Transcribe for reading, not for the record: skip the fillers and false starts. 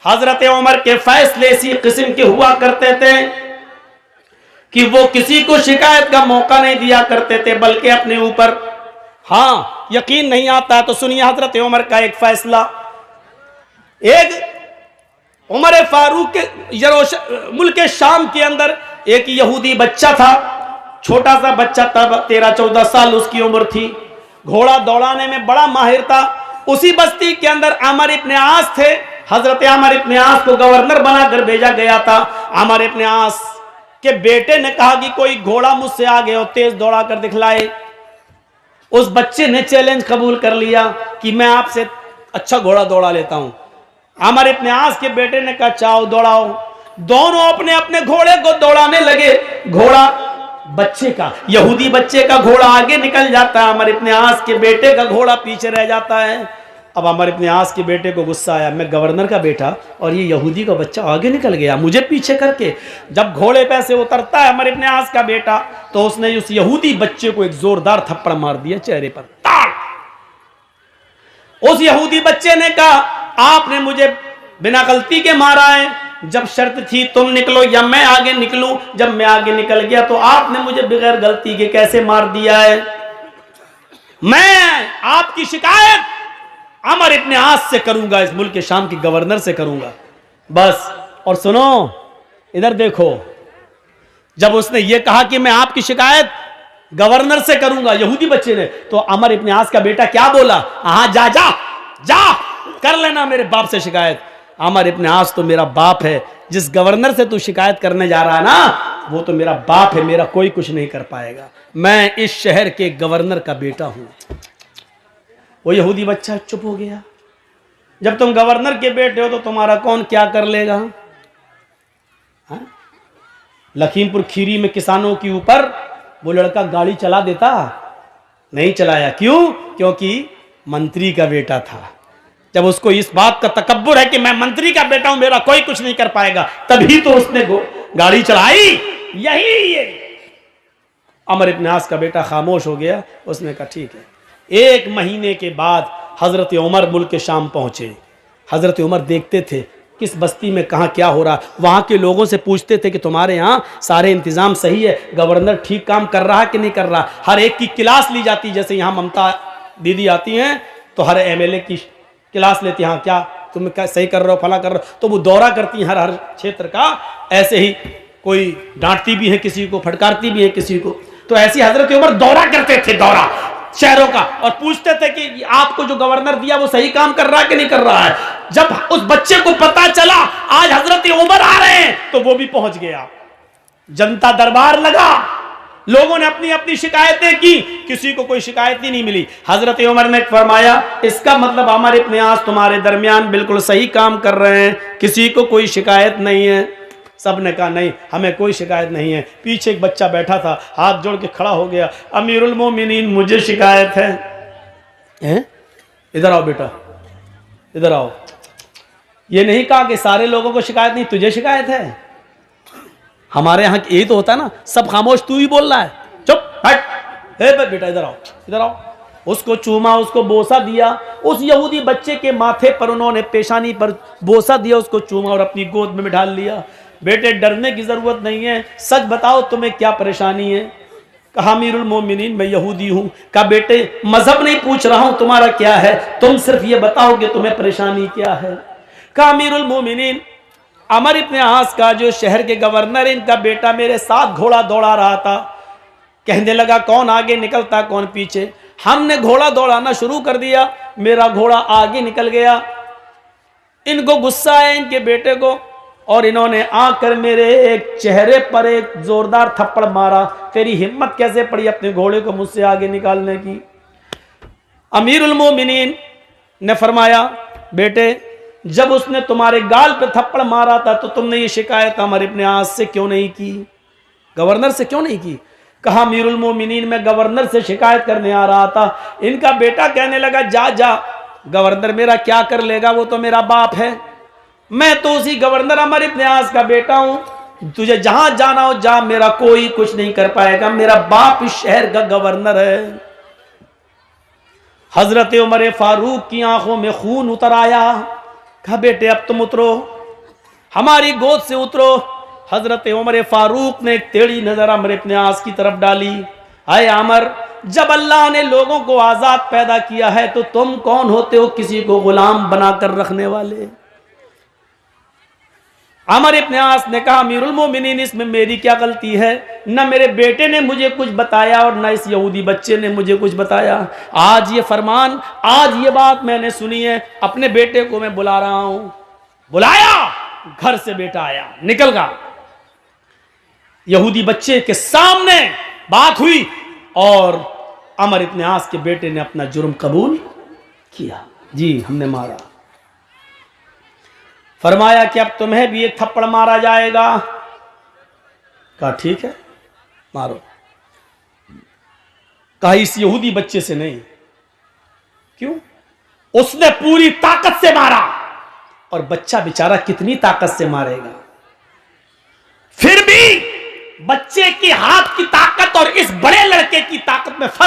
हजरत उमर के फैसले इसी किस्म के हुआ करते थे कि वो किसी को शिकायत का मौका नहीं दिया करते थे, बल्कि अपने ऊपर, हाँ यकीन नहीं आता तो सुनिए हजरत उमर का एक फैसला। एक उमर फारूक के मुल्क शाम के अंदर एक यहूदी बच्चा था, छोटा सा बच्चा, तब 13-14 साल उसकी उम्र थी, घोड़ा दौड़ाने में बड़ा माहिर था। उसी बस्ती के अंदर अमर इब्न आस थे। हजरत अमर इब्न आस को गवर्नर बनाकर भेजा गया था। अमर इब्न आस के बेटे ने कहा कि कोई घोड़ा मुझसे आगे और तेज दौड़ा कर दिखलाए। उस बच्चे ने चैलेंज कबूल कर लिया कि मैं आपसे अच्छा घोड़ा दौड़ा लेता हूं। अमर इब्न आस के बेटे ने कहा चाओ दौड़ाओ। दोनों अपने अपने घोड़े को दौड़ाने लगे। घोड़ा बच्चे का, यहूदी बच्चे का घोड़ा आगे निकल जाता है, अमर इब्न आस के बेटे का घोड़ा पीछे रह जाता है। अब अमर इब्न आस के बेटे को गुस्सा आया, मैं गवर्नर का बेटा और ये यहूदी का बच्चा आगे निकल गया मुझे पीछे करके। जब घोड़े पे से उतरता है अमर इब्न आस का बेटा, तो उसने उस यहूदी बच्चे को एक जोरदार थप्पड़ मार दिया चेहरे पर, ताड़। उस यहूदी बच्चे ने कहा आपने मुझे बिना गलती के मारा है, जब शर्त थी तुम निकलो या मैं आगे निकलूं, जब मैं आगे निकल गया तो आपने मुझे बगैर गलती के कैसे मार दिया है। मैं आपकी शिकायत अमर इब्न आस से करूंगा, इस मुल्क के शाम के गवर्नर से करूंगा बस। और सुनो इधर देखो, जब उसने ये कहा कि मैं आपकी शिकायत गवर्नर से करूंगा यहूदी बच्चे ने, तो अमर इब्न आस का बेटा क्या बोला, हाँ जा जा जा कर लेना मेरे बाप से शिकायत। अमर इब्न आस तो मेरा बाप है, जिस गवर्नर से तू शिकायत करने जा रहा है ना वो तो मेरा बाप है, मेरा कोई कुछ नहीं कर पाएगा, मैं इस शहर के गवर्नर का बेटा हूं। वो यहूदी बच्चा चुप हो गया। जब तुम गवर्नर के बेटे हो तो तुम्हारा कौन क्या कर लेगा। हा? लखीमपुर खीरी में किसानों के ऊपर वो लड़का गाड़ी चला देता, नहीं चलाया, क्यों? क्योंकि मंत्री का बेटा था। जब उसको इस बात का तकब्बुर है कि मैं मंत्री का बेटा हूं, मेरा कोई कुछ नहीं कर पाएगा, तभी तो उसने गाड़ी चलाई। यही ये अमर इब्न आस का बेटा खामोश हो गया। उसने कहा ठीक है। 1 महीने के बाद हजरत उमर मुल्क के शाम पहुंचे। हजरत उमर देखते थे किस बस्ती में कहाँ क्या हो रहा, वहाँ के लोगों से पूछते थे कि तुम्हारे यहाँ सारे इंतजाम सही है, गवर्नर ठीक काम कर रहा है कि नहीं कर रहा। हर एक की क्लास ली जाती, जैसे यहाँ ममता दीदी आती हैं तो हर एमएलए की क्लास लेती, हाँ क्या तुम क्या सही कर रहे हो, फला कर रहे हो, तो वो दौरा करती हैं हर क्षेत्र का। ऐसे ही कोई डांटती भी है किसी को, फटकारती भी है किसी को। तो ऐसी हजरत उमर दौरा करते थे, दौरा शहरों का, और पूछते थे कि आपको जो गवर्नर दिया वो सही काम कर रहा है कि नहीं कर रहा है। जब उस बच्चे को पता चला आज हजरत उमर आ रहे हैं तो वो भी पहुंच गया। जनता दरबार लगा, लोगों ने अपनी अपनी शिकायतें की, किसी को कोई शिकायत ही नहीं मिली। हजरत उमर ने फरमाया इसका मतलब अमर इब्न आस तुम्हारे दरमियान बिल्कुल सही काम कर रहे हैं, किसी को कोई शिकायत नहीं है। सब ने कहा नहीं हमें कोई शिकायत नहीं है। पीछे एक बच्चा बैठा था, हाथ जोड़ के खड़ा हो गया, अमीरुल मोमिनीन मुझे शिकायत है। इधर आओ बेटा, इधर आओ। ये नहीं कहा कि सारे लोगों को शिकायत नहीं, तुझे शिकायत है। हमारे यहाँ यही तो होता है ना, सब खामोश, तू ही बोल रहा है, चुप हट। बेटा इधर आओ, इधर आओ। उसको चूमा, उसको बोसा दिया। उस यहूदी बच्चे के माथे पर उन्होंने पेशानी पर बोसा दिया, उसको चूमा और अपनी गोद में बिठा लिया। बेटे डरने की जरूरत नहीं है, सच बताओ तुम्हें क्या परेशानी है। कहा अमीरुल मोमिनीन मैं यहूदी हूं। कहा बेटे मजहब नहीं पूछ रहा हूं तुम्हारा क्या है, तुम सिर्फ ये बताओ कि तुम्हें परेशानी क्या है। कहा अमीरुल मोमिनीन अमर इब्न आस का जो शहर के गवर्नर, इनका बेटा मेरे साथ घोड़ा दौड़ा रहा था। कहने लगा कौन आगे निकलता कौन पीछे। हमने घोड़ा दौड़ाना शुरू कर दिया, मेरा घोड़ा आगे निकल गया। इनको गुस्सा है इनके बेटे को, और इन्होंने आकर मेरे एक चेहरे पर एक जोरदार थप्पड़ मारा। तेरी हिम्मत कैसे पड़ी अपने घोड़े को मुझसे आगे निकालने की। अमीरुल मोमिनीन ने फरमाया बेटे जब उसने तुम्हारे गाल पे थप्पड़ मारा था तो तुमने ये शिकायत अमर इब्न आस से क्यों नहीं की, गवर्नर से क्यों नहीं की। कहा अमीरुल मोमिनीन मैं गवर्नर से शिकायत करने आ रहा था। इनका बेटा कहने लगा जा जा, गवर्नर मेरा क्या कर लेगा, वो तो मेरा बाप है, मैं तो उसी गवर्नर अमर इब्न आस का बेटा हूं, तुझे जहां जाना हो जा, मेरा कोई कुछ नहीं कर पाएगा, मेरा बाप इस शहर का गवर्नर है। हजरत उमर फारूक की आंखों में खून उतर आया। कहा बेटे अब तुम उतरो, हमारी गोद से उतरो। हजरत उमर फारूक ने एक टेढ़ी नजर अमर इब्न आस की तरफ डाली। आए अमर, जब अल्लाह ने लोगों को आजाद पैदा किया है तो तुम कौन होते हो किसी को गुलाम बनाकर रखने वाले? अमर इब्न आस ने कहा अमीरुल मोमिनीन, इसमें मेरी क्या गलती है? न मेरे बेटे ने मुझे कुछ बताया और न इस यहूदी बच्चे ने मुझे कुछ बताया। आज ये फरमान, आज ये बात मैंने सुनी है, अपने बेटे को मैं बुला रहा हूं। बुलाया, घर से बेटा आया, निकल गया। यहूदी बच्चे के सामने बात हुई और अमर इब्न आस के बेटे ने अपना जुर्म कबूल किया। जी हमने मारा। फरमाया कि अब तुम्हें भी एक थप्पड़ मारा जाएगा। कहा ठीक है मारो। कहा इस यहूदी बच्चे से नहीं। क्यों? उसने पूरी ताकत से मारा और बच्चा बेचारा कितनी ताकत से मारेगा? फिर भी बच्चे की हाथ की ताकत और इस बड़े लड़के की ताकत में फर्क